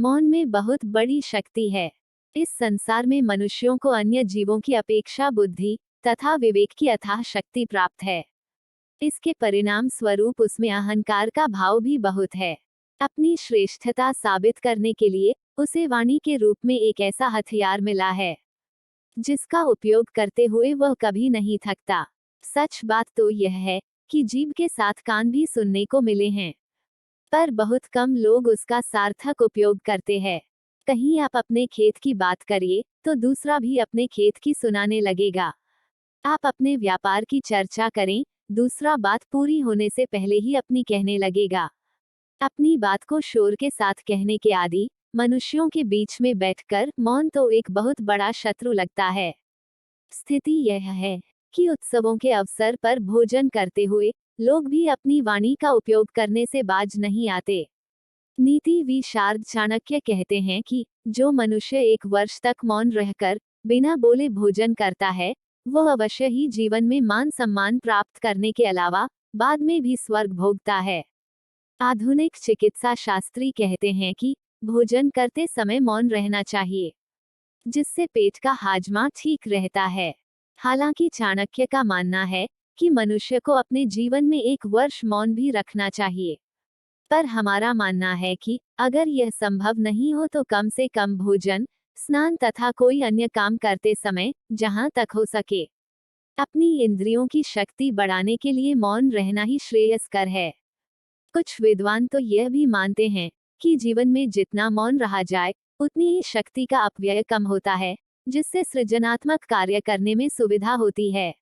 मौन में बहुत बड़ी शक्ति है। इस संसार में मनुष्यों को अन्य जीवों की अपेक्षा बुद्धि तथा विवेक की अथाह शक्ति प्राप्त है। इसके परिणाम स्वरूप उसमें अहंकार का भाव भी बहुत है। अपनी श्रेष्ठता साबित करने के लिए उसे वाणी के रूप में एक ऐसा हथियार मिला है जिसका उपयोग करते हुए वह कभी नहीं थकता। सच बात तो यह है कि जीभ के साथ कान भी सुनने को मिले हैं, पर बहुत कम लोग उसका सार्थक उपयोग करते हैं। कहीं आप अपने खेत की बात करिए तो दूसरा भी अपने खेत की सुनाने लगेगा। आप अपने व्यापार की चर्चा करें, दूसरा बात पूरी होने से पहले ही अपनी कहने लगेगा। अपनी बात को शोर के साथ कहने के आदि मनुष्यों के बीच में बैठकर मौन तो एक बहुत बड़ा शत्रु लगता है। स्थिति यह है कि उत्सवों के अवसर पर भोजन करते हुए लोग भी अपनी वाणी का उपयोग करने से बाज नहीं आते। नीति विशारद चाणक्य कहते हैं कि जो मनुष्य 1 वर्ष तक मौन रहकर बिना बोले भोजन करता है, वह अवश्य ही जीवन में मान सम्मान प्राप्त करने के अलावा बाद में भी स्वर्ग भोगता है। आधुनिक चिकित्सा शास्त्री कहते हैं कि भोजन करते समय मौन रहना चाहिए, जिससे पेट का हाजमा ठीक रहता है। हालांकि चाणक्य का मानना है कि मनुष्य को अपने जीवन में 1 वर्ष मौन भी रखना चाहिए, पर हमारा मानना है कि अगर यह संभव नहीं हो तो कम से कम भोजन, स्नान तथा कोई अन्य काम करते समय जहां तक हो सके अपनी इंद्रियों की शक्ति बढ़ाने के लिए मौन रहना ही श्रेयस्कर है। कुछ विद्वान तो यह भी मानते हैं कि जीवन में जितना मौन रहा जाए उतनी ही शक्ति का अपव्यय कम होता है, जिससे सृजनात्मक कार्य करने में सुविधा होती है।